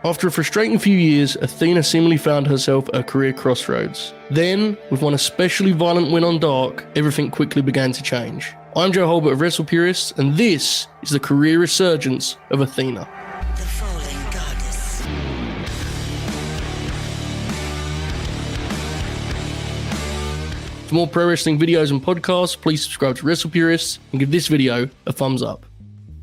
After a frustrating few years, Athena seemingly found herself at a career crossroads. Then, with one especially violent win on Dark, everything quickly began to change. I'm Joe Hulbert of WrestlePurists, and this is the career resurgence of Athena. The fallen goddess. For more pro wrestling videos and podcasts, please subscribe to WrestlePurists and give this video a thumbs up.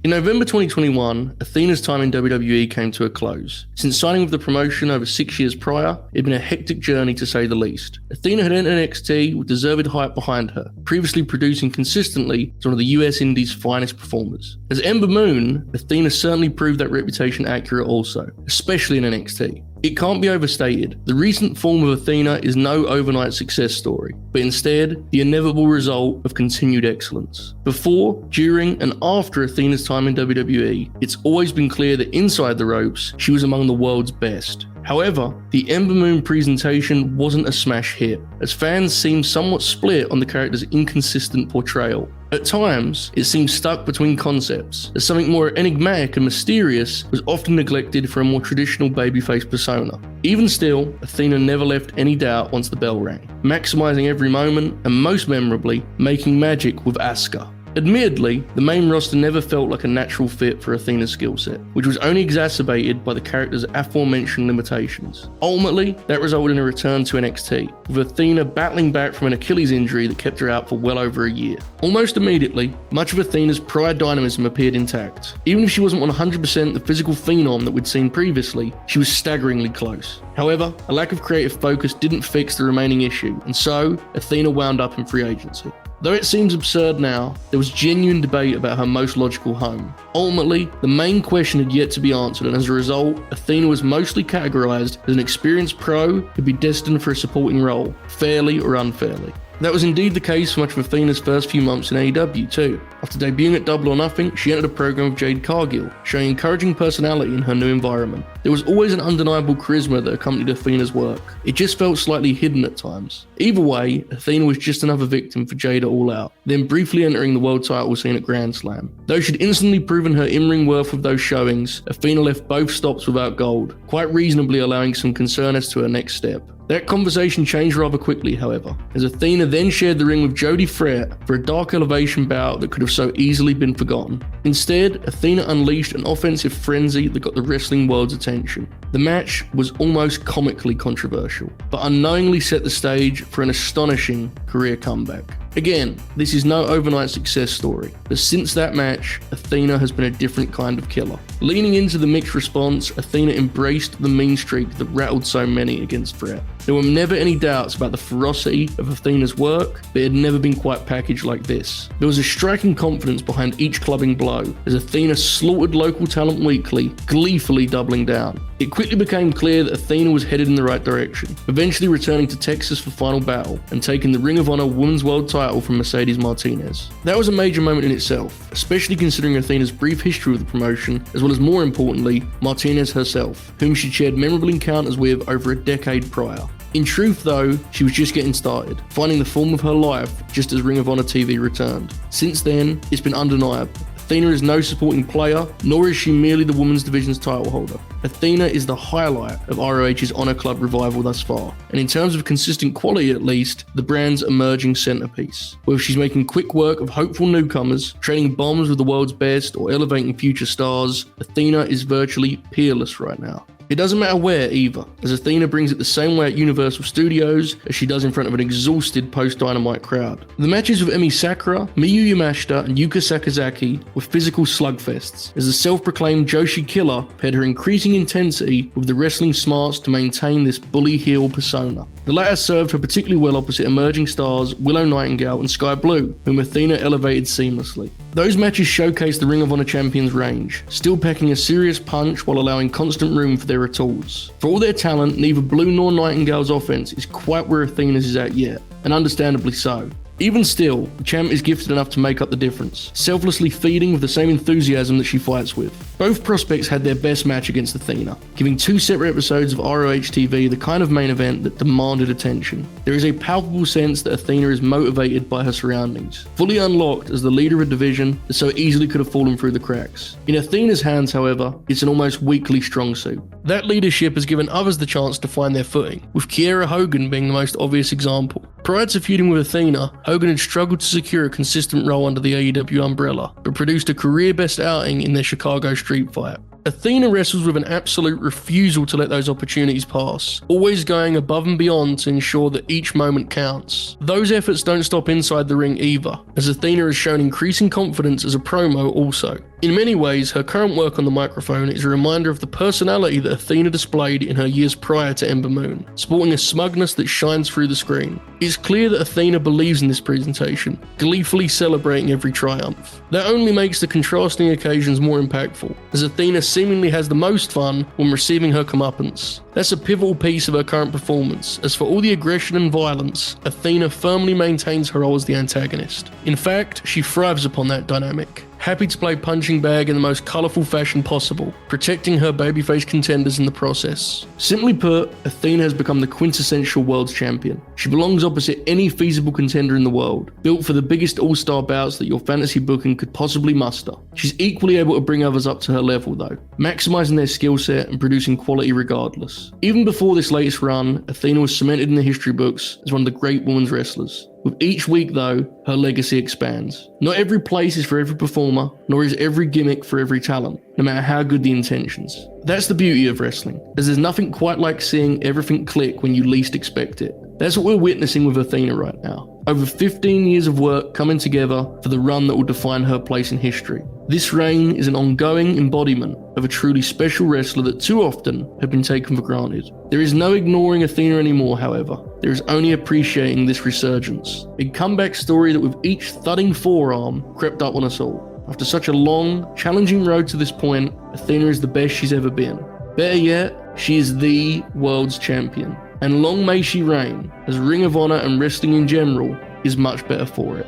In November 2021, Athena's time in WWE came to a close. Since signing with the promotion over 6 years prior, it had been a hectic journey to say the least. Athena had entered NXT with deserved hype behind her, previously producing consistently as one of the US Indies' finest performers. As Ember Moon, Athena certainly proved that reputation accurate also, especially in NXT. It can't be overstated, the recent form of Athena is no overnight success story, but instead, the inevitable result of continued excellence. Before, during, and after Athena's time in WWE, it's always been clear that inside the ropes, she was among the world's best. However, the Ember Moon presentation wasn't a smash hit, as fans seemed somewhat split on the character's inconsistent portrayal. At times, it seemed stuck between concepts, as something more enigmatic and mysterious was often neglected for a more traditional babyface persona. Even still, Athena never left any doubt once the bell rang, maximizing every moment and most memorably, making magic with Asuka. Admittedly, the main roster never felt like a natural fit for Athena's skill set, which was only exacerbated by the character's aforementioned limitations. Ultimately, that resulted in a return to NXT, with Athena battling back from an Achilles injury that kept her out for well over a year. Almost immediately, much of Athena's prior dynamism appeared intact. Even if she wasn't 100% the physical phenom that we'd seen previously, she was staggeringly close. However, a lack of creative focus didn't fix the remaining issue, and so Athena wound up in free agency. Though it seems absurd now, there was genuine debate about her most logical home. Ultimately, the main question had yet to be answered, and as a result, Athena was mostly categorized as an experienced pro who could be destined for a supporting role, fairly or unfairly. That was indeed the case for much of Athena's first few months in AEW too. After debuting at Double or Nothing, she entered a program with Jade Cargill, showing encouraging personality in her new environment. There was always an undeniable charisma that accompanied Athena's work. It just felt slightly hidden at times. Either way, Athena was just another victim for Jade at All Out, then briefly entering the world title scene at Grand Slam. Though she'd instantly proven her in-ring worth with those showings, Athena left both stops without gold, quite reasonably allowing some concern as to her next step. That conversation changed rather quickly, however, as Athena then shared the ring with Jody Fret for a Dark Elevation bout that could have so easily been forgotten. Instead, Athena unleashed an offensive frenzy that got the wrestling world's attention. The match was almost comically controversial, but unknowingly set the stage for an astonishing career comeback. Again, this is no overnight success story, but since that match, Athena has been a different kind of killer. Leaning into the mixed response, Athena embraced the mean streak that rattled so many against Fret. There were never any doubts about the ferocity of Athena's work, but it had never been quite packaged like this. There was a striking confidence behind each clubbing blow, as Athena slaughtered local talent weekly, gleefully doubling down. It quickly became clear that Athena was headed in the right direction, eventually returning to Texas for Final Battle and taking the Ring of Honor Women's World title from Mercedes Martinez. That was a major moment in itself, especially considering Athena's brief history with the promotion, as well as more importantly, Martinez herself, whom she'd shared memorable encounters with over a decade prior. In truth though, she was just getting started, finding the form of her life just as Ring of Honor TV returned. Since then, it's been undeniable. Athena is no supporting player, nor is she merely the women's division's title holder. Athena is the highlight of ROH's Honor Club revival thus far, and in terms of consistent quality at least, the brand's emerging centerpiece. Whether she's making quick work of hopeful newcomers, trading bombs with the world's best, or elevating future stars, Athena is virtually peerless right now. It doesn't matter where either, as Athena brings it the same way at Universal Studios as she does in front of an exhausted post-Dynamite crowd. The matches with Emi Sakura, Miyu Yamashita, and Yuka Sakazaki were physical slugfests, as the self-proclaimed Joshi Killer paired her increasing intensity with the wrestling smarts to maintain this bully heel persona. The latter served her particularly well opposite emerging stars Willow Nightingale and Sky Blue, whom Athena elevated seamlessly. Those matches showcased the Ring of Honor champions' range, still packing a serious punch while allowing constant room for their retools. For all their talent, neither Blue nor Nightingale's offense is quite where Athena's is at yet, and understandably so. Even still, the champ is gifted enough to make up the difference, selflessly feeding with the same enthusiasm that she fights with. Both prospects had their best match against Athena, giving 2 separate episodes of ROH TV the kind of main event that demanded attention. There is a palpable sense that Athena is motivated by her surroundings, fully unlocked as the leader of a division that so easily could have fallen through the cracks. In Athena's hands, however, it's an almost weakly strong suit. That leadership has given others the chance to find their footing, with Kiera Hogan being the most obvious example. Prior to feuding with Athena, Hogan had struggled to secure a consistent role under the AEW umbrella, but produced a career-best outing in their Chicago street fight. Athena wrestles with an absolute refusal to let those opportunities pass, always going above and beyond to ensure that each moment counts. Those efforts don't stop inside the ring either, as Athena has shown increasing confidence as a promo also. In many ways, her current work on the microphone is a reminder of the personality that Athena displayed in her years prior to Ember Moon, sporting a smugness that shines through the screen. It's clear that Athena believes in this presentation, gleefully celebrating every triumph. That only makes the contrasting occasions more impactful, as Athena seemingly has the most fun when receiving her comeuppance. That's a pivotal piece of her current performance, as for all the aggression and violence, Athena firmly maintains her role as the antagonist. In fact, she thrives upon that dynamic, happy to play punching bag in the most colourful fashion possible, protecting her babyface contenders in the process. Simply put, Athena has become the quintessential world's champion. She belongs opposite any feasible contender in the world, built for the biggest all-star bouts that your fantasy booking could possibly muster. She's equally able to bring others up to her level though, maximising their skill set and producing quality regardless. Even before this latest run, Athena was cemented in the history books as one of the great women's wrestlers. With each week though, her legacy expands. Not every place is for every performer, nor is every gimmick for every talent, no matter how good the intentions. That's the beauty of wrestling, as there's nothing quite like seeing everything click when you least expect it. That's what we're witnessing with Athena right now. Over 15 years of work coming together for the run that will define her place in history. This reign is an ongoing embodiment of a truly special wrestler that too often have been taken for granted. There is no ignoring Athena anymore, however. There is only appreciating this resurgence. A comeback story that with each thudding forearm crept up on us all. After such a long, challenging road to this point, Athena is the best she's ever been. Better yet, she is the world's champion. And long may she reign, as Ring of Honor and wrestling in general is much better for it.